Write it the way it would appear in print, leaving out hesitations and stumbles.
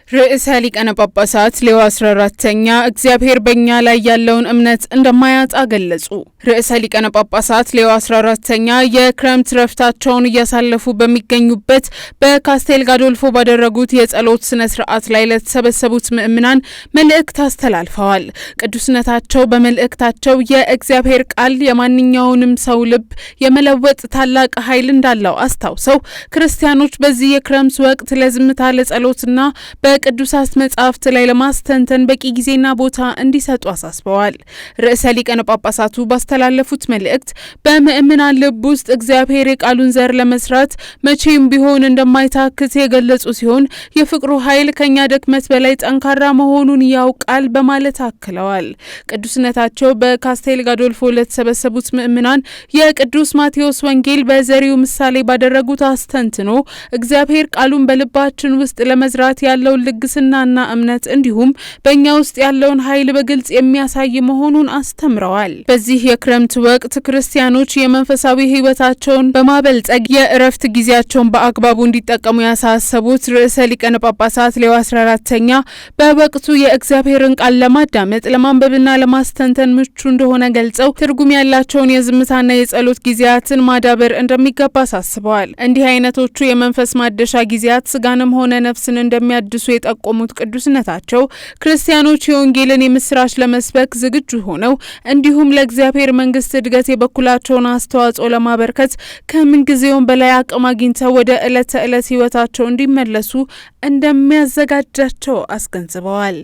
ርዕሰ ሊቃነ ጳጳሳት ሌዮ 14ኛ እግዚአብሔር በእኛ ላይ ያለውን እምነት እንደማያጣ ገለጹ። ርዕሰ ሊቃነ ጳጳሳት ሌዮ 14ኛ የክረምት ረፍታቸውን እያሳለፉ በሚገኙበት በካስቴል ጋዶልፎ ባደረጉት የጸሎት ስነ ስርዓት ላይ ለተሰበሰቡት ምእምናን መልእክት አስተላልፈዋል። ቅዱስነታቸው በመልእክታቸው የእግዚአብሔር ቃል የማንኛውንም ሰው ልብ የመለወጥ ታላቅ ኃይል እንዳለው አስታውሰው ክርስቲያኖች በዚህ የክረምት ወቅት ለዝምታ ለጸሎትና በቅዱሳት መጻሕፍት ላይ ለማስተንተን በቂ ጊዜና ቦታ እንዲሰጡ አሳስበዋል። ርዕሰ ሊቃነ ጳጳሳቱ ባስተላለፉት መልእክት በምእምናን ልብ ውስጥ እግዚአብሔር የቃሉን ዘር ለመስራት መቼም ቢሆን እንደማይታክት የገለጹ ሲሆን የፍቅሩ ኃይል ከኛ ድክመት በላይ ጠንካራ መሆኑን ያውቃል በማለት አክለዋል። ቅዱስነታቸው በካስቴል ጋዶልፎ ለተሰበሰቡት ምእምናን የቅዱስ ማቴዎስ ወንጌል በዘሪው ምሳሌ ባደረጉት አስተንትኖ እግዚአብሔር ቃሉን በልባችን ውስጥ ለመዝራት ያለውን ልግስናና እምነት እንዲሁም በእኛ ውስጥ ያለውን ኃይል በግልጽ የሚያሳይ መሆኑን አስተምረዋል። በዚህ የክረምት ወቅት ክርስቲያኖች የመንፈሳዊ ሕይወታቸውን በማበልጸግ የእረፍት ጊዜያቸውን በአግባቡ እንዲጠቀሙ ያሳሰቡት ርዕሰ ሊቃነ ጳጳሳት ሌዮ 14ኛ በወቅቱ የእግዚአብሔርን ቃል ለማዳመጥ ለማንበብና ለማስተንተን ምቹ እንደሆነ ገልጸው ትርጉም ያላቸውን የዝምታና የጸሎት ጊዜያትን ማዳበር እንደሚገባ አሳስበዋል። እንዲህ አይነቶቹ የመንፈስ ማደሻ ጊዜያት ስጋንም ሆነ ነፍስን እንደሚያድሱ የጠቆሙት ቅዱስነታቸው ክርስቲያኖች የወንጌልን የምስራች ለመስበክ ዝግጁ ሆነው እንዲሁም ለእግዚአብሔር መንግስት እድገት የበኩላቸውን አስተዋጽኦ ለማበርከት ከምንጊዜውም በላይ አቅም አግኝተው ወደ ዕለት ተዕለት ህይወታቸው እንዲመለሱ እንደሚያዘጋጃቸው አስገንዝበዋል።